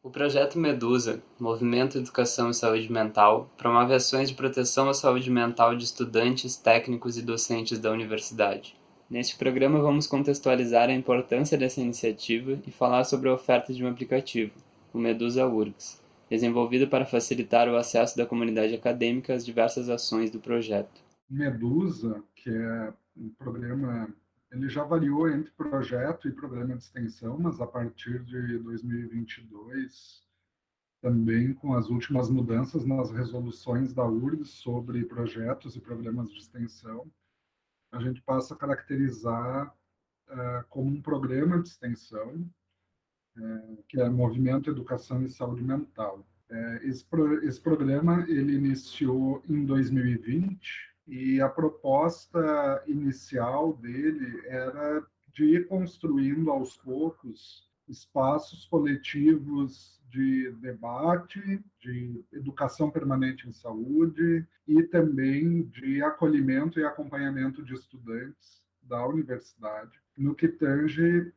O projeto Medusa, Movimento Educação e Saúde Mental, promove ações de proteção à saúde mental de estudantes, técnicos e docentes da universidade. Neste programa vamos contextualizar a importância dessa iniciativa e falar sobre a oferta de um aplicativo, o Medusa URGS, desenvolvido para facilitar o acesso da comunidade acadêmica às diversas ações do projeto. Medusa, que é um programa, ele já variou entre projeto e programa de extensão, mas a partir de 2022, também com as últimas mudanças nas resoluções da URGS sobre projetos e programas de extensão, a gente passa a caracterizar como um programa de extensão, que é Movimento Educação e Saúde Mental. Esse programa ele iniciou em 2020 e a proposta inicial dele era de ir construindo aos poucos espaços coletivos de debate, de educação permanente em saúde e também de acolhimento e acompanhamento de estudantes da universidade no que tange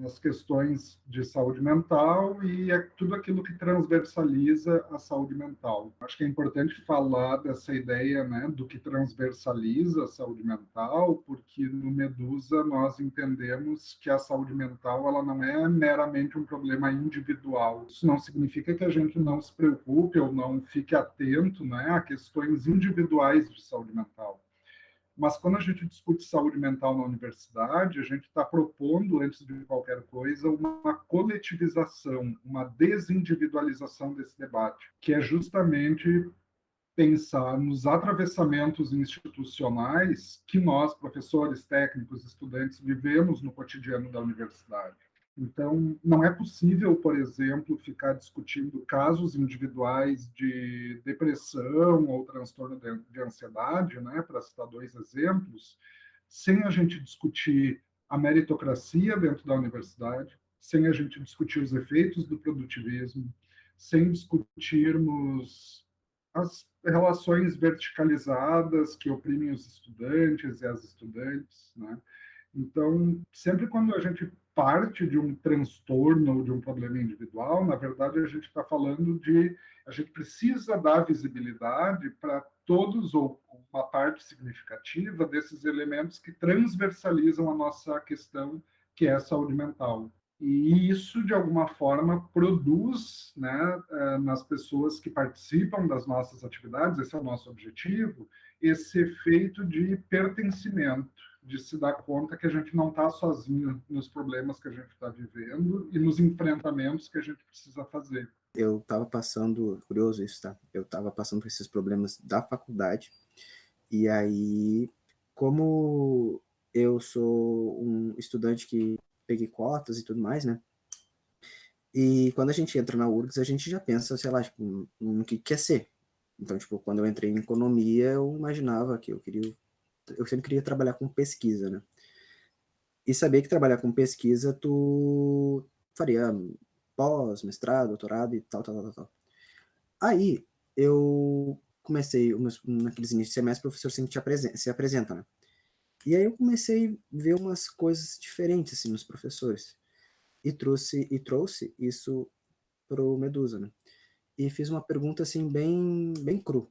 as questões de saúde mental e tudo aquilo que transversaliza a saúde mental. Acho que é importante falar dessa ideia, né, do que transversaliza a saúde mental, porque no Medusa nós entendemos que a saúde mental ela não é meramente um problema individual. Isso não significa que a gente não se preocupe ou não fique atento, né, a questões individuais de saúde mental. Mas quando a gente discute saúde mental na universidade, a gente está propondo, antes de qualquer coisa, uma coletivização, uma desindividualização desse debate, que é justamente pensar nos atravessamentos institucionais que nós, professores, técnicos, estudantes, vivemos no cotidiano da universidade. Então, não é possível, por exemplo, ficar discutindo casos individuais de depressão ou transtorno de ansiedade, né, para citar dois exemplos, sem a gente discutir a meritocracia dentro da universidade, sem a gente discutir os efeitos do produtivismo, sem discutirmos as relações verticalizadas que oprimem os estudantes e as estudantes, né? Então, sempre quando a gente parte de um transtorno ou de um problema individual, na verdade a gente está falando de a gente precisa dar visibilidade para todos ou uma parte significativa desses elementos que transversalizam a nossa questão, que é a saúde mental. E isso, de alguma forma, produz, né, nas pessoas que participam das nossas atividades, esse é o nosso objetivo, esse efeito de pertencimento, de se dar conta que a gente não está sozinho nos problemas que a gente está vivendo e nos enfrentamentos que a gente precisa fazer. Eu estava passando, curioso isso, tá? Eu estava passando por esses problemas da faculdade, e aí, como eu sou um estudante que peguei cotas e tudo mais, né? E quando a gente entra na URGS, a gente já pensa, sei lá, tipo, no que quer ser. Então, tipo, quando eu entrei em economia, eu imaginava que eu sempre queria trabalhar com pesquisa, né? E saber que trabalhar com pesquisa, tu faria pós, mestrado, doutorado e tal, tal, tal, tal. Aí, eu comecei, naqueles inícios de semestre, o professor sempre se apresenta, né? E aí eu comecei a ver umas coisas diferentes, assim, nos professores. E trouxe isso pro Medusa, né? E fiz uma pergunta, assim, bem cru.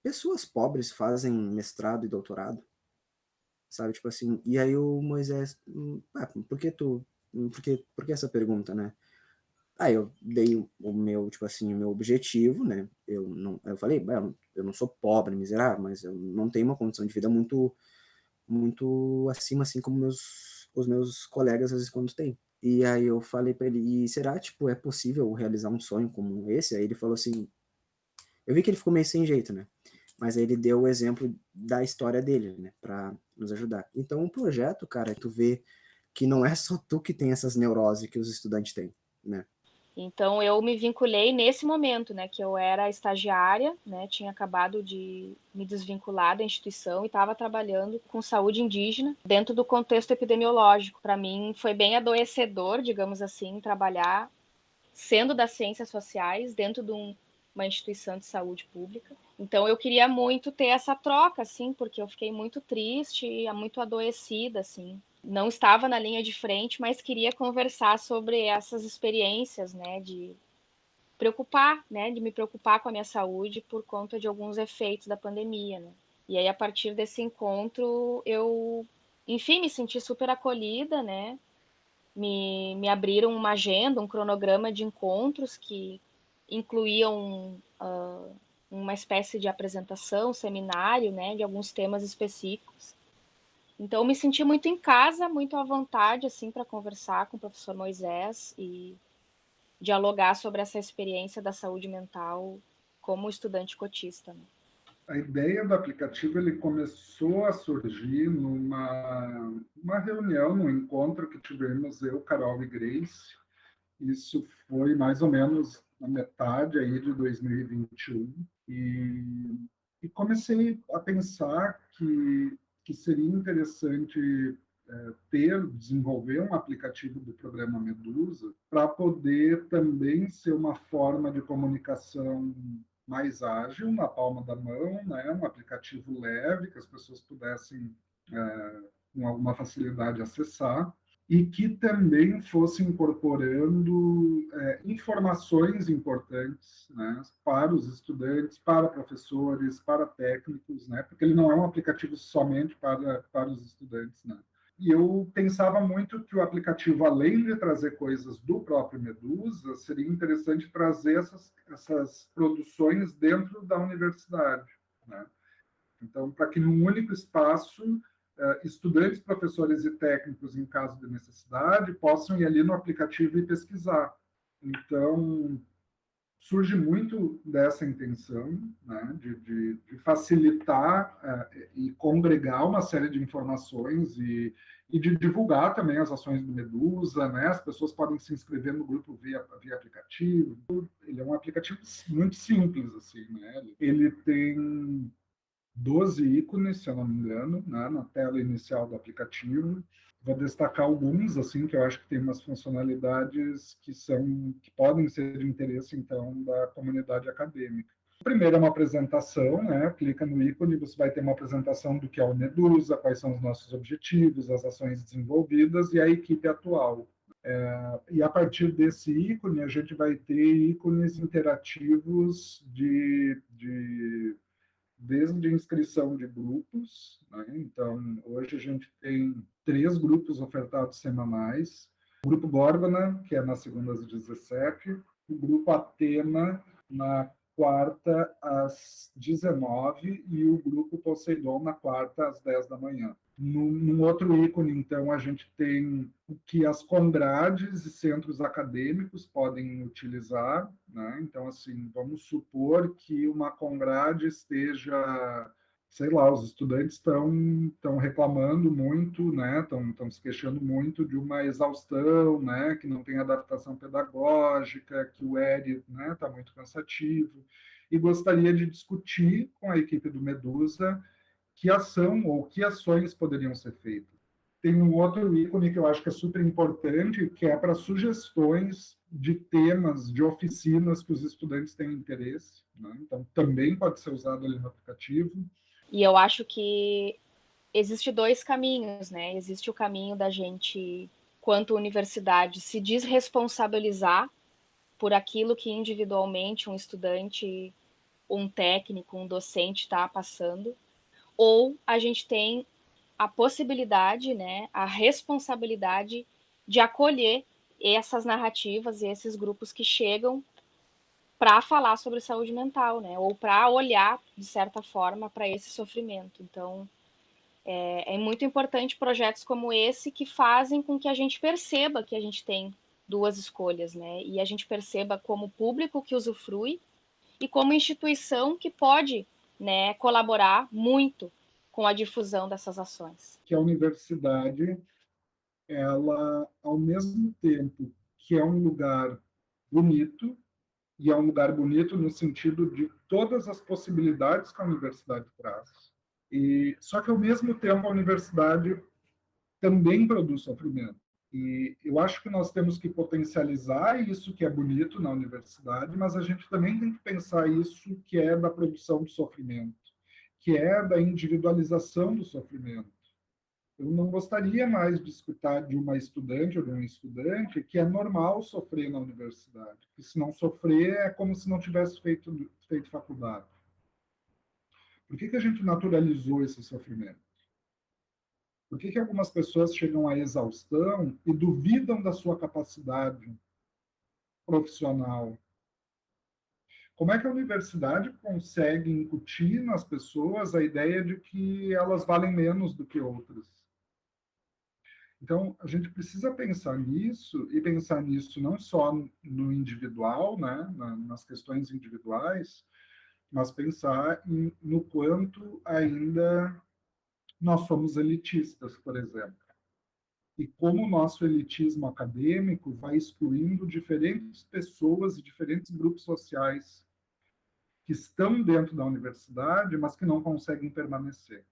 Pessoas pobres fazem mestrado e doutorado? Sabe, tipo assim, e aí o Moisés, por que essa pergunta, né? Aí eu dei o meu, tipo assim, o meu objetivo, né? Eu falei, eu não sou pobre, miserável, mas eu não tenho uma condição de vida muito acima, assim como os meus colegas às vezes quando têm. E aí eu falei para ele, e será, tipo, é possível realizar um sonho como esse? Aí ele falou assim, eu vi que ele ficou meio sem jeito, né? Mas aí ele deu o exemplo da história dele, né, para nos ajudar. Então, o projeto, cara, tu vê que não é só tu que tem essas neuroses que os estudantes têm, né? Então eu me vinculei nesse momento, né, que eu era estagiária, né, tinha acabado de me desvincular da instituição e estava trabalhando com saúde indígena dentro do contexto epidemiológico. Para mim foi bem adoecedor, digamos assim, trabalhar sendo das ciências sociais dentro de uma instituição de saúde pública. Então eu queria muito ter essa troca, assim, porque eu fiquei muito triste e muito adoecida, assim, não estava na linha de frente, mas queria conversar sobre essas experiências, né, de me preocupar com a minha saúde por conta de alguns efeitos da pandemia, né? E aí, a partir desse encontro, eu, enfim, me senti super acolhida, né? Me abriram uma agenda, um cronograma de encontros que incluíam uma espécie de apresentação, seminário, né, de alguns temas específicos. Então, eu me senti muito em casa, muito à vontade, assim, para conversar com o professor Moisés e dialogar sobre essa experiência da saúde mental como estudante cotista, né? A ideia do aplicativo ele começou a surgir uma reunião, num encontro que tivemos eu, Carol e Grace. Isso foi mais ou menos na metade aí de 2021 e comecei a pensar que seria interessante desenvolver um aplicativo do programa Medusa para poder também ser uma forma de comunicação mais ágil, na palma da mão, né? Um aplicativo leve, que as pessoas pudessem, com alguma facilidade, acessar, e que também fosse incorporando informações importantes, né, para os estudantes, para professores, para técnicos, né, porque ele não é um aplicativo somente para os estudantes, né. E eu pensava muito que o aplicativo, além de trazer coisas do próprio Medusa, seria interessante trazer essas produções dentro da universidade, né? Então, para que num único espaço, estudantes, professores e técnicos, em caso de necessidade, possam ir ali no aplicativo e pesquisar. Então, surge muito dessa intenção, né, de facilitar e congregar uma série de informações e de divulgar também as ações do Medusa, né? As pessoas podem se inscrever no grupo via aplicativo. Ele é um aplicativo muito simples, assim, né? Ele tem 12 ícones, se eu não me engano, né, na tela inicial do aplicativo. Vou destacar alguns, assim, que eu acho que tem umas funcionalidades que podem ser de interesse, então, da comunidade acadêmica. Primeiro é uma apresentação, né? Clica no ícone, você vai ter uma apresentação do que é o Medusa, quais são os nossos objetivos, as ações desenvolvidas e a equipe atual. E a partir desse ícone, a gente vai ter ícones interativos desde inscrição de grupos, né? Então, hoje a gente tem 3 grupos ofertados semanais. O grupo Górgona, que é nas segundas às 17, o grupo Atena, na quarta às 19, e o grupo Poseidon, na quarta às 10 da manhã. Num outro ícone, então, a gente tem o que as congrades e centros acadêmicos podem utilizar, né? Então, assim, vamos supor que uma congrade esteja, sei lá, os estudantes estão reclamando muito, né? Estão se queixando muito de uma exaustão, né? Que não tem adaptação pedagógica, que o ERE, né, está muito cansativo, e gostaria de discutir com a equipe do Medusa que ação ou que ações poderiam ser feitas. Tem um outro ícone que eu acho que é super importante, que é para sugestões de temas, de oficinas que os estudantes têm interesse, né? Então, também pode ser usado ali no aplicativo. E eu acho que existe 2 caminhos, né? Existe o caminho da gente, quanto universidade, se desresponsabilizar por aquilo que individualmente um estudante, um técnico, um docente está passando, ou a gente tem a possibilidade, né, a responsabilidade de acolher essas narrativas e esses grupos que chegam para falar sobre saúde mental, né, ou para olhar, de certa forma, para esse sofrimento. Então, é muito importante projetos como esse que fazem com que a gente perceba que a gente tem 2 escolhas, né, e a gente perceba como público que usufrui e como instituição que pode, né, colaborar muito com a difusão dessas ações. Que a universidade, ela, ao mesmo tempo que é um lugar bonito, e é um lugar bonito no sentido de todas as possibilidades que a universidade traz, só que, ao mesmo tempo, a universidade também produz sofrimento. E eu acho que nós temos que potencializar isso que é bonito na universidade, mas a gente também tem que pensar isso que é da produção do sofrimento, que é da individualização do sofrimento. Eu não gostaria mais de escutar de uma estudante ou de um estudante que é normal sofrer na universidade, que se não sofrer é como se não tivesse feito faculdade. Por que a gente naturalizou esse sofrimento? Por que algumas pessoas chegam à exaustão e duvidam da sua capacidade profissional? Como é que a universidade consegue incutir nas pessoas a ideia de que elas valem menos do que outras? Então, a gente precisa pensar nisso, e pensar nisso não só no individual, né, nas questões individuais, mas pensar no quanto ainda nós somos elitistas, por exemplo. E como o nosso elitismo acadêmico vai excluindo diferentes pessoas e diferentes grupos sociais que estão dentro da universidade, mas que não conseguem permanecer.